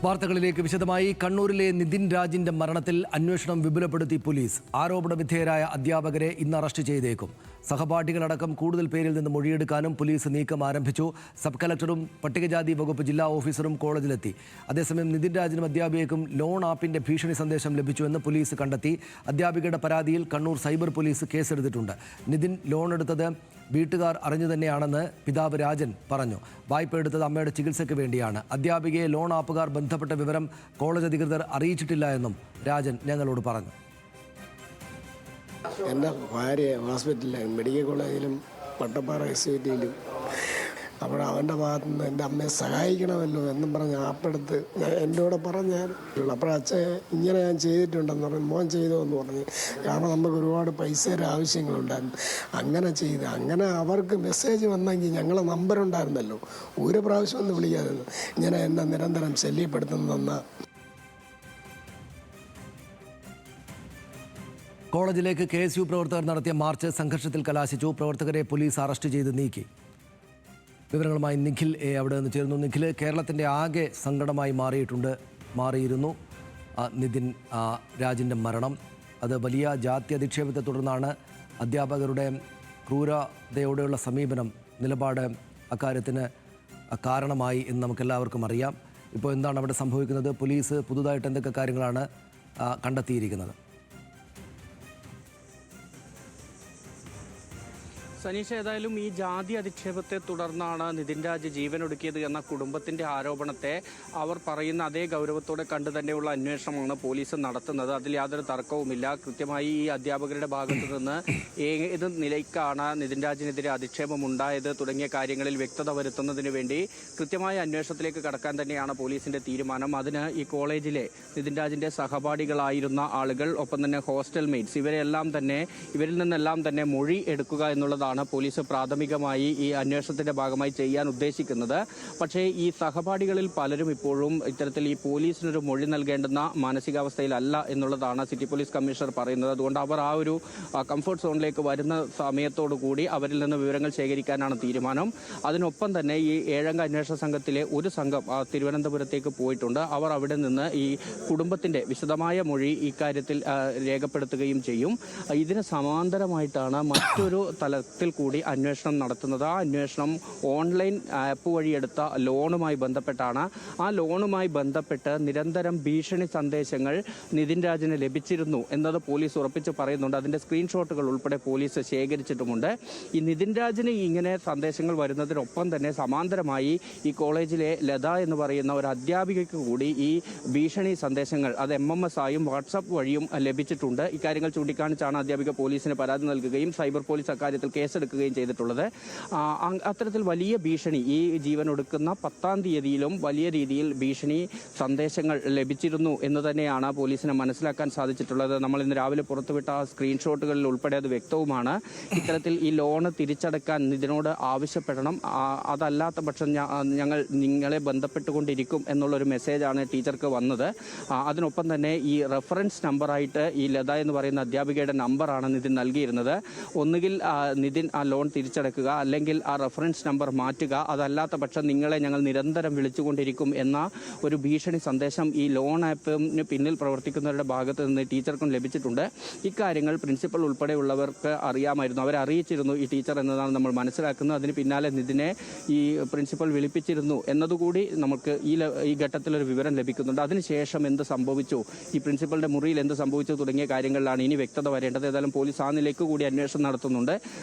വാർത്തകളിലേക്ക് വിശദമായി. കണ്ണൂരിലെ നിതിൻ രാജിന്റെ മരണത്തിൽ അന്വേഷണം വിപുലപ്പെടുത്തി പോലീസ്. ആരോപണ വിധേയരായ അധ്യാപകരെ ഇന്ന് അറസ്റ്റ് ചെയ്തേക്കും. സഹപാഠികളടക്കം കൂടുതൽ പേരിൽ നിന്ന് മൊഴിയെടുക്കാനും പോലീസ് നീക്കം ആരംഭിച്ചു. സബ് കളക്ടറും പട്ടികജാതി വകുപ്പ് ജില്ലാ ഓഫീസറും കോളേജിലെത്തി. അതേസമയം നിതിൻ രാജിനും അധ്യാപികയ്ക്കും ലോൺ ആപ്പിന്റെ ഭീഷണി സന്ദേശം ലഭിച്ചുവെന്ന് പോലീസ് കണ്ടെത്തി. അധ്യാപികയുടെ പരാതിയിൽ കണ്ണൂർ സൈബർ പോലീസ് കേസെടുത്തിട്ടുണ്ട്. നിതിൻ ലോൺ എടുത്തത് വീട്ടുകാർ അറിഞ്ഞു തന്നെയാണെന്ന് പിതാവ് രാജൻ പറഞ്ഞു. വായ്പ എടുത്തത് അമ്മയുടെ ചികിത്സയ്ക്ക് വേണ്ടിയാണ്. അധ്യാപികയെ ലോൺ ആപ്പുകാർ ബന്ധപ്പെട്ട വിവരം കോളേജ് അധികൃതർ അറിയിച്ചിട്ടില്ല എന്നും രാജൻ ഞങ്ങളോട് പറഞ്ഞു. എൻ്റെ ഭാര്യ ഹോസ്പിറ്റലിലും മെഡിക്കൽ കോളേജിലും പട്ടപ്പാറ എസ്യൂറ്റിയിലും അപ്പോൾ അവൻ്റെ ഭാഗത്തു നിന്ന് എൻ്റെ അമ്മയെ സഹായിക്കണമല്ലോ എന്നും പറഞ്ഞ് ആപ്പെടുത്ത് എൻ്റെ കൂടെ പറഞ്ഞാൽ അപ്പോൾ അച്ഛൻ ഇങ്ങനെ ഞാൻ ചെയ്തിട്ടുണ്ടെന്ന് പറഞ്ഞു. മോൻ ചെയ്തോ എന്ന് പറഞ്ഞ്, കാരണം നമുക്ക് ഒരുപാട് പൈസയുടെ ആവശ്യങ്ങളുണ്ടായിരുന്നു. അങ്ങനെ ചെയ്ത് അങ്ങനെ അവർക്ക് മെസ്സേജ് വന്നെങ്കിൽ ഞങ്ങളെ നമ്പറുണ്ടായിരുന്നല്ലോ, ഒരു പ്രാവശ്യം ഒന്ന് വിളിക്കാതെ ഇങ്ങനെ എന്നെ നിരന്തരം ശല്യപ്പെടുത്തുന്ന. കോളേജിലേക്ക് KSU പ്രവർത്തകർ നടത്തിയ മാർച്ച് സംഘർഷത്തിൽ കലാശിച്ചു. പ്രവർത്തകരെ പോലീസ് അറസ്റ്റ് ചെയ്ത് നീക്കി. വിവരങ്ങളുമായി നിഖിൽ അവിടെ നിന്ന് ചേരുന്നു. നിഖിൽ, കേരളത്തിൻ്റെ ആകെ സങ്കടമായി മാറിയിരുന്നു നിതിൻ രാജിൻ്റെ മരണം. അത് വലിയ ജാതി അധിക്ഷേപത്തെ തുടർന്നാണ്. അധ്യാപകരുടെ ക്രൂരതയോടെയുള്ള സമീപനം, നിലപാട് അക്കാര്യത്തിന് കാരണമായി എന്ന് നമുക്കെല്ലാവർക്കും അറിയാം. ഇപ്പോൾ എന്താണ് അവിടെ സംഭവിക്കുന്നത്? പോലീസ് പുതുതായിട്ട് എന്തൊക്കെ കാര്യങ്ങളാണ് കണ്ടെത്തിയിരിക്കുന്നത്? സനീഷ, ഏതായാലും ഈ ജാതി അധിക്ഷേപത്തെ തുടർന്നാണ് നിതിൻ രാജ് ജീവനൊടുക്കിയത് എന്ന കുടുംബത്തിന്റെ ആരോപണത്തെ അവർ പറയുന്ന അതേ ഗൗരവത്തോടെ കണ്ടു തന്നെയുള്ള അന്വേഷണമാണ് പോലീസ് നടത്തുന്നത്. അതിൽ യാതൊരു തർക്കവുമില്ല. കൃത്യമായി ഈ അധ്യാപകരുടെ ഭാഗത്തു നിന്ന് ഏത് നിലയ്ക്കാണ് നിതിൻ രാജിനെതിരെ അധിക്ഷേപം ഉണ്ടായത് തുടങ്ങിയ കാര്യങ്ങളിൽ വ്യക്തത വരുത്തുന്നതിന് വേണ്ടി കൃത്യമായ അന്വേഷണത്തിലേക്ക് കടക്കാൻ തന്നെയാണ് പോലീസിന്റെ തീരുമാനം. അതിന് ഈ കോളേജിലെ നിതിൻ രാജിന്റെ സഹപാഠികളായിരുന്ന ആളുകൾ, ഒപ്പം തന്നെ ഹോസ്റ്റൽ മെയ്റ്റ്സ്, ഇവരിൽ നിന്നെല്ലാം തന്നെ മൊഴി എടുക്കുക എന്നുള്ളതാണ് പോലീസ് പ്രാഥമികമായി ഈ അന്വേഷണത്തിന്റെ ഭാഗമായി ചെയ്യാൻ ഉദ്ദേശിക്കുന്നത്. പക്ഷേ ഈ സഹപാഠികളിൽ പലരും ഇപ്പോഴും ഇത്തരത്തിൽ ഈ പോലീസിനൊരു മൊഴി നൽകേണ്ടുന്ന മാനസികാവസ്ഥയിലല്ല എന്നുള്ളതാണ് സിറ്റി പോലീസ് കമ്മീഷണർ പറയുന്നത്. അതുകൊണ്ട് അവർ ആ ഒരു കംഫർട്ട് സോണിലേക്ക് വരുന്ന സമയത്തോടു കൂടി അവരിൽ നിന്ന് വിവരങ്ങൾ ശേഖരിക്കാനാണ് തീരുമാനം. അതിനൊപ്പം തന്നെ ഈ 7 അംഗ അന്വേഷണ സംഘത്തിലെ ഒരു സംഘം തിരുവനന്തപുരത്തേക്ക് പോയിട്ടുണ്ട്. അവർ അവിടെ നിന്ന് ഈ കുടുംബത്തിന്റെ വിശദമായ മൊഴി ഇക്കാര്യത്തിൽ രേഖപ്പെടുത്തുകയും ചെയ്യും. ഇതിന് സമാന്തരമായിട്ടാണ് മറ്റൊരു തലത്തിൽ കൂടി അന്വേഷണം നടത്തുന്നത്. ആ അന്വേഷണം ഓൺലൈൻ ആപ്പ് വഴിയെടുത്ത ലോണുമായി ബന്ധപ്പെട്ടാണ്. ആ ലോണുമായി ബന്ധപ്പെട്ട് നിരന്തരം ഭീഷണി സന്ദേശങ്ങൾ നിതിൻ രാജിന് ലഭിച്ചിരുന്നു എന്നത് പോലീസ് ഉറപ്പിച്ച് പറയുന്നുണ്ട്. അതിന്റെ സ്ക്രീൻഷോട്ടുകൾ ഉൾപ്പെടെ പോലീസ് ശേഖരിച്ചിട്ടുമുണ്ട്. ഈ നിതിൻ രാജിന് ഇങ്ങനെ സന്ദേശങ്ങൾ വരുന്നതിനൊപ്പം തന്നെ സമാന്തരമായി ഈ കോളേജിലെ ലത എന്ന് പറയുന്ന ഒരു അധ്യാപികയ്ക്ക് കൂടി ഈ ഭീഷണി സന്ദേശങ്ങൾ അത് MMS ആയും വാട്സാപ്പ് വഴിയും ലഭിച്ചിട്ടുണ്ട്. ഇക്കാര്യങ്ങൾ ചൂണ്ടിക്കാണിച്ചാണ് അധ്യാപിക പോലീസിന് പരാതി നൽകുകയും സൈബർ പോലീസ് അക്കാര്യത്തിൽ കേസെടുക്കുകയും ചെയ്തിട്ടുള്ളത്. അത്തരത്തിൽ വലിയ ഭീഷണി ഈ ജീവൻ ഒടുക്കുന്ന 10-ാം തീയതിയിലും വലിയ രീതിയിൽ ഭീഷണി സന്ദേശങ്ങൾ ലഭിച്ചിരുന്നു എന്ന് തന്നെയാണ് പോലീസിന് മനസ്സിലാക്കാൻ സാധിച്ചിട്ടുള്ളത്. നമ്മൾ ഇന്ന് രാവിലെ പുറത്തുവിട്ട സ്ക്രീൻഷോട്ടുകളിൽ ഉൾപ്പെടെ അത് വ്യക്തവുമാണ്. ഇത്തരത്തിൽ ഈ ലോണ് തിരിച്ചടക്കാൻ ഇതിനോട് ആവശ്യപ്പെടണം, അതല്ലാത്ത പക്ഷം ഞങ്ങൾ നിങ്ങളെ ബന്ധപ്പെട്ടുകൊണ്ടിരിക്കും എന്നുള്ളൊരു മെസ്സേജാണ് ടീച്ചർക്ക് വന്നത്. അതിനൊപ്പം തന്നെ ഈ റെഫറൻസ് നമ്പറായിട്ട് ഈ ലത എന്ന് പറയുന്ന അധ്യാപികയുടെ നമ്പറാണ് നിതിൻ നൽകിയിരുന്നത്. ഒന്നുകിൽ നിതിൻ ആ ലോൺ തിരിച്ചടക്കുക, അല്ലെങ്കിൽ ആ റെഫറൻസ് നമ്പർ മാറ്റുക, അതല്ലാത്ത പക്ഷം നിങ്ങളെ ഞങ്ങൾ നിരന്തരം വിളിച്ചുകൊണ്ടിരിക്കും എന്ന ഒരു ഭീഷണി സന്ദേശം ഈ ലോൺ ആപ്പിന് പിന്നിൽ പ്രവർത്തിക്കുന്നവരുടെ ഭാഗത്ത് നിന്ന് ടീച്ചർക്കും ലഭിച്ചിട്ടുണ്ട്. ഇക്കാര്യങ്ങൾ പ്രിൻസിപ്പൽ ഉൾപ്പെടെയുള്ളവർക്ക് അറിയാമായിരുന്നു, അവരെ അറിയിച്ചിരുന്നു ഈ ടീച്ചർ എന്നതാണ് നമ്മൾ മനസ്സിലാക്കുന്നത്. അതിന് പിന്നാലെ നിതിനെ ഈ പ്രിൻസിപ്പൽ വിളിപ്പിച്ചിരുന്നു എന്നതുകൂടി നമുക്ക് ഈ ഘട്ടത്തിലൊരു വിവരം ലഭിക്കുന്നുണ്ട്. അതിനുശേഷം എന്ത് സംഭവിച്ചു, ഈ പ്രിൻസിപ്പലിന്റെ മുറിയിൽ എന്ത് സംഭവിച്ചു തുടങ്ങിയ കാര്യങ്ങളിലാണ് ഇനി വ്യക്തത വരേണ്ടത്. ഏതായാലും പോലീസ് ആ നിലയ്ക്ക് കൂടി അന്വേഷണം നടത്തുന്നുണ്ട്.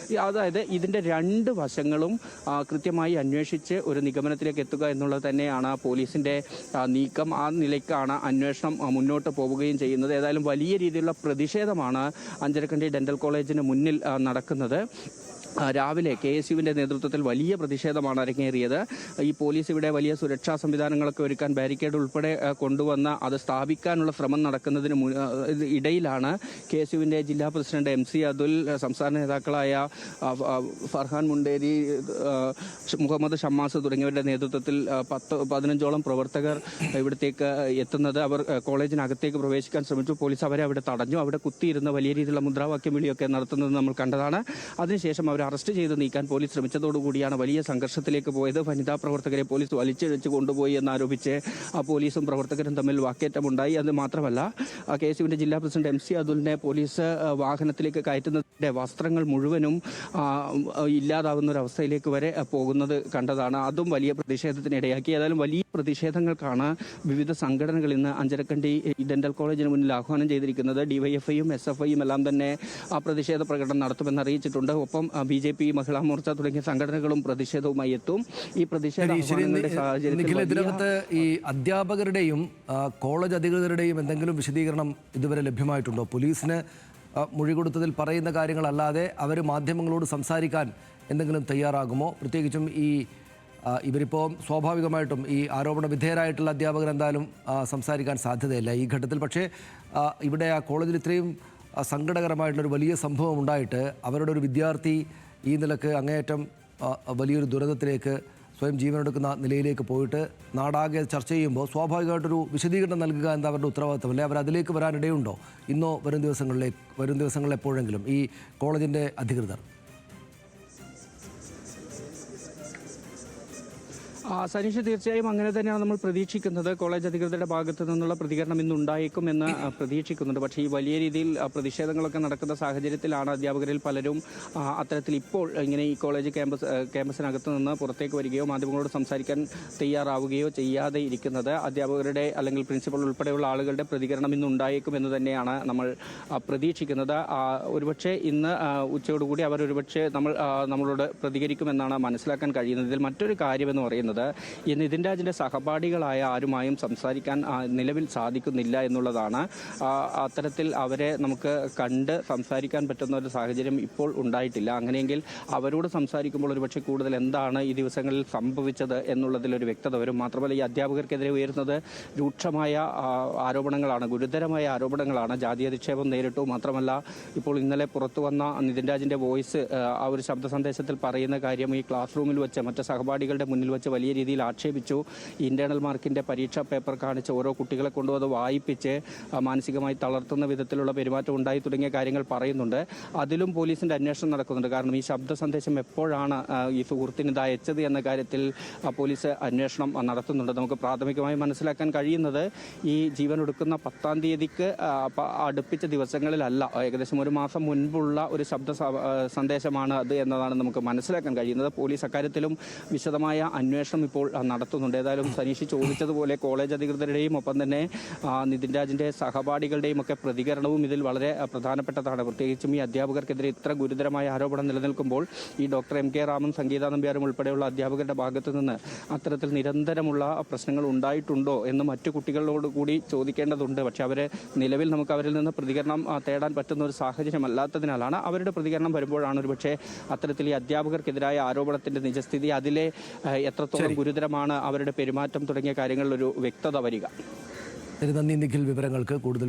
അതായത് ഇതിന്റെ 2 വശങ്ങളും കൃത്യമായി അന്വേഷിച്ച് ഒരു നിഗമനത്തിലേക്ക് എത്തുക എന്നുള്ളത് തന്നെയാണ് പോലീസിന്റെ നീക്കം. ആ നിലയ്ക്കാണ് അന്വേഷണം മുന്നോട്ട് പോവുകയും ചെയ്യുന്നത്. ഏതായാലും വലിയ രീതിയിലുള്ള പ്രതിഷേധമാണ് അഞ്ചരക്കണ്ടി ഡെന്റൽ കോളേജിന് മുന്നിൽ നടക്കുന്നത്. രാവിലെ KSUവിൻ്റെ നേതൃത്വത്തിൽ വലിയ പ്രതിഷേധമാണ് അരങ്ങേറിയത്. ഈ പോലീസ് ഇവിടെ വലിയ സുരക്ഷാ സംവിധാനങ്ങളൊക്കെ ഒരുക്കാൻ ബാരിക്കേഡ് ഉൾപ്പെടെ കൊണ്ടുവന്ന അത് സ്ഥാപിക്കാനുള്ള ശ്രമം നടക്കുന്നതിന് ഇടയിലാണ് KSUവിൻ്റെ ജില്ലാ പ്രസിഡന്റ് MC അതുൽ, സംസ്ഥാന നേതാക്കളായ ഫർഹാൻ മുണ്ടേരി, മുഹമ്മദ് ഷമ്മാസ് തുടങ്ങിയവരുടെ നേതൃത്വത്തിൽ 10-15ഓളം പ്രവർത്തകർ ഇവിടത്തേക്ക് എത്തുന്നത്. അവർ കോളേജിനകത്തേക്ക് പ്രവേശിക്കാൻ ശ്രമിച്ചു. പോലീസ് അവരെ അവിടെ തടഞ്ഞു. അവിടെ കുത്തിയിരുന്ന വലിയ രീതിയിലുള്ള മുദ്രാവാക്യം വിളിയൊക്കെ നടത്തുന്നത് നമ്മൾ കണ്ടതാണ്. അതിനുശേഷം അവർ അവരെ അറസ്റ്റ് ചെയ്ത് നീക്കാൻ പോലീസ് ശ്രമിച്ചതോടുകൂടിയാണ് വലിയ സംഘർഷത്തിലേക്ക് പോയത്. വനിതാ പ്രവർത്തകരെ പോലീസ് വലിച്ചിഴച്ച് കൊണ്ടുപോയി എന്നാരോപിച്ച് പോലീസും പ്രവർത്തകരും തമ്മിൽ വാക്കേറ്റമുണ്ടായി. അത് മാത്രമല്ല KSUവിൻ്റെ ജില്ലാ പ്രസിഡന്റ് MC അതുലിനെ പോലീസ് വാഹനത്തിലേക്ക് കയറ്റുന്നതിൻ്റെ വസ്ത്രങ്ങൾ മുഴുവനും ഇല്ലാതാവുന്ന ഒരു അവസ്ഥയിലേക്ക് വരെ പോകുന്നത് കണ്ടതാണ്. അതും വലിയ പ്രതിഷേധത്തിനിടയാക്കി. ഏതായാലും വലിയ പ്രതിഷേധങ്ങൾക്കാണ് വിവിധ സംഘടനകൾ ഇന്ന് അഞ്ചരക്കണ്ടി ഡെന്റൽ കോളേജിന് മുന്നിൽ ആഹ്വാനം ചെയ്തിരിക്കുന്നത്. DYFIയും SFIയും എല്ലാം തന്നെ ആ പ്രതിഷേധ പ്രകടനം നടത്തുമെന്ന് അറിയിച്ചിട്ടുണ്ട്. ഒപ്പം BJP, മഹിളാ മോർച്ച തുടങ്ങിയ സംഘടനകളും പ്രതിഷേധവുമായി എത്തും. ഈ പ്രതിഷേധ ഇതിനകത്ത് ഈ അധ്യാപകരുടെയും കോളേജ് അധികൃതരുടെയും എന്തെങ്കിലും വിശദീകരണം ഇതുവരെ ലഭ്യമായിട്ടുണ്ടോ? പോലീസിന് മൊഴി കൊടുത്തതിൽ പറയുന്ന കാര്യങ്ങളല്ലാതെ അവർ മാധ്യമങ്ങളോട് സംസാരിക്കാൻ എന്തെങ്കിലും തയ്യാറാകുമോ? പ്രത്യേകിച്ചും ഇവരിപ്പോൾ സ്വാഭാവികമായിട്ടും ഈ ആരോപണ വിധേയരായിട്ടുള്ള അധ്യാപകർ എന്തായാലും സംസാരിക്കാൻ സാധ്യതയില്ല ഈ ഘട്ടത്തിൽ. പക്ഷേ ഇവിടെ ആ കോളേജിൽ ഇത്രയും സങ്കടകരമായിട്ടുള്ളൊരു വലിയ സംഭവം ഉണ്ടായിട്ട് അവരുടെ ഒരു വിദ്യാർത്ഥി ഈ നിലക്ക് അങ്ങേയറ്റം വലിയൊരു ദുരന്തത്തിലേക്ക് സ്വയം ജീവനെടുക്കുന്ന നിലയിലേക്ക് പോയിട്ട് നാടാകെ ചർച്ച ചെയ്യുമ്പോൾ സ്വാഭാവികമായിട്ടൊരു വിശദീകരണം നൽകുക എന്ന അവരുടെ ഉത്തരവാദിത്തമല്ലേ? അവർ അതിലേക്ക് വരാനിടയുണ്ടോ ഇന്നോ വരും ദിവസങ്ങളിൽ എപ്പോഴെങ്കിലും ഈ കോളേജിൻ്റെ അധികൃതർ? സനീഷ്, തീർച്ചയായും അങ്ങനെ തന്നെയാണ് നമ്മൾ പ്രതീക്ഷിക്കുന്നത്. കോളേജ് അധികൃതരുടെ ഭാഗത്തു നിന്നുള്ള പ്രതികരണം ഇന്നുണ്ടായേക്കുമെന്ന് പ്രതീക്ഷിക്കുന്നുണ്ട്. പക്ഷേ ഈ വലിയ രീതിയിൽ പ്രതിഷേധങ്ങളൊക്കെ നടക്കുന്ന സാഹചര്യത്തിലാണ് അധ്യാപകരിൽ പലരും അത്തരത്തിൽ ഇപ്പോൾ ഇങ്ങനെ ഈ കോളേജ് ക്യാമ്പസിനകത്ത് നിന്ന് പുറത്തേക്ക് വരികയോ മാധ്യമങ്ങളോട് സംസാരിക്കാൻ തയ്യാറാവുകയോ ചെയ്യാതെ ഇരിക്കുന്നത്. അധ്യാപകരുടെ അല്ലെങ്കിൽ പ്രിൻസിപ്പൽ ഉൾപ്പെടെയുള്ള ആളുകളുടെ പ്രതികരണം ഇന്നുണ്ടായേക്കുമെന്ന് തന്നെയാണ് നമ്മൾ പ്രതീക്ഷിക്കുന്നത്. ഒരുപക്ഷെ ഇന്ന് ഉച്ചയോടുകൂടി അവർ നമ്മളോട് പ്രതികരിക്കുമെന്നാണ് മനസ്സിലാക്കാൻ കഴിയുന്നത്. ഇതിൽ മറ്റൊരു കാര്യമെന്ന് പറയുന്നത് ഈ നിതിൻ രാജിൻ്റെ സഹപാഠികളായ ആരുമായും സംസാരിക്കാൻ നിലവിൽ സാധിക്കുന്നില്ല എന്നുള്ളതാണ്. അത്തരത്തിൽ അവരെ നമുക്ക് കണ്ട് സംസാരിക്കാൻ പറ്റുന്ന ഒരു സാഹചര്യം ഇപ്പോൾ ഉണ്ടായിട്ടില്ല. അങ്ങനെയെങ്കിൽ അവരോട് സംസാരിക്കുമ്പോൾ ഒരുപക്ഷെ കൂടുതൽ എന്താണ് ഈ ദിവസങ്ങളിൽ സംഭവിച്ചത് എന്നുള്ളതിലൊരു വ്യക്തത വരും. മാത്രമല്ല ഈ അധ്യാപകർക്കെതിരെ ഉയരുന്നത് രൂക്ഷമായ ആരോപണങ്ങളാണ്, ഗുരുതരമായ ആരോപണങ്ങളാണ്. ജാതി അധിക്ഷേപം നേരിട്ടു. മാത്രമല്ല ഇപ്പോൾ ഇന്നലെ പുറത്തു വന്ന നിതിൻ രാജിൻ്റെ വോയിസ്, ആ ഒരു ശബ്ദ സന്ദേശത്തിൽ പറയുന്ന കാര്യം ഈ ക്ലാസ് റൂമിൽ വെച്ച് മറ്റ് സഹപാഠികളുടെ മുന്നിൽ വെച്ച് വലിയ രീതിയിൽ ആക്ഷേപിച്ചു. ഇന്റേണൽ മാർക്കിൻ്റെ പരീക്ഷാ പേപ്പർ കാണിച്ച് ഓരോ കുട്ടികളെ കൊണ്ടും അത് വായിപ്പിച്ച് മാനസികമായി തളർത്തുന്ന വിധത്തിലുള്ള പെരുമാറ്റം ഉണ്ടായി തുടങ്ങിയ കാര്യങ്ങൾ പറയുന്നുണ്ട്. അതിലും പോലീസിൻ്റെ അന്വേഷണം നടക്കുന്നുണ്ട്. കാരണം ഈ ശബ്ദ സന്ദേശം എപ്പോഴാണ് ഈ സുഹൃത്തിന് ഇത് അയച്ചത് എന്ന കാര്യത്തിൽ പോലീസ് അന്വേഷണം നടത്തുന്നുണ്ട്. നമുക്ക് പ്രാഥമികമായി മനസ്സിലാക്കാൻ കഴിയുന്നത് ഈ ജീവൻ ഒടുക്കുന്ന 10-ാം തീയതിക്ക് അടുപ്പിച്ച ദിവസങ്ങളിലല്ല, ഏകദേശം ഒരു മാസം മുൻപുള്ള ഒരു ശബ്ദ സന്ദേശമാണ് അത് എന്നതാണ് നമുക്ക് മനസ്സിലാക്കാൻ കഴിയുന്നത്. പോലീസ് അക്കാര്യത്തിലും വിശദമായ അന്വേഷണം ഇപ്പോൾ നടത്തുന്നുണ്ട്. ഏതായാലും സനീഷ് ചോദിച്ചതുപോലെ കോളേജ് അധികൃതരുടെയും ഒപ്പം തന്നെ നിതിൻ രാജിൻ്റെ സഹപാഠികളുടെയും ഒക്കെ പ്രതികരണവും ഇതിൽ വളരെ പ്രധാനപ്പെട്ടതാണ്. പ്രത്യേകിച്ചും ഈ അധ്യാപകർക്കെതിരെ ഇത്ര ഗുരുതരമായ ആരോപണം നിലനിൽക്കുമ്പോൾ ഈ ഡോക്ടർ MK റാമും സംഗീത നമ്പ്യാരും ഉൾപ്പെടെയുള്ള അധ്യാപകരുടെ ഭാഗത്തു നിന്ന് അത്തരത്തിൽ നിരന്തരമുള്ള പ്രശ്നങ്ങൾ ഉണ്ടായിട്ടുണ്ടോ എന്ന് മറ്റു കുട്ടികളോട് കൂടി ചോദിക്കേണ്ടതുണ്ട്. പക്ഷേ നിലവിൽ നമുക്ക് അവരിൽ നിന്ന് പ്രതികരണം തേടാൻ പറ്റുന്ന ഒരു സാഹചര്യമല്ലാത്തതിനാലാണ്. അവരുടെ പ്രതികരണം വരുമ്പോഴാണ് ഒരുപക്ഷെ അത്തരത്തിൽ ഈ അധ്യാപകർക്കെതിരായ ആരോപണത്തിൻ്റെ നിജസ്ഥിതി, അതിലെ എത്രത്തോളം ഗുരുതരമാണ് അവരുടെ പെരുമാറ്റം തുടങ്ങിയ കാര്യങ്ങളിലൊരു വ്യക്തത വരിക. നന്ദി നിഖിൽ, വിവരങ്ങൾക്ക് കൂടുതൽ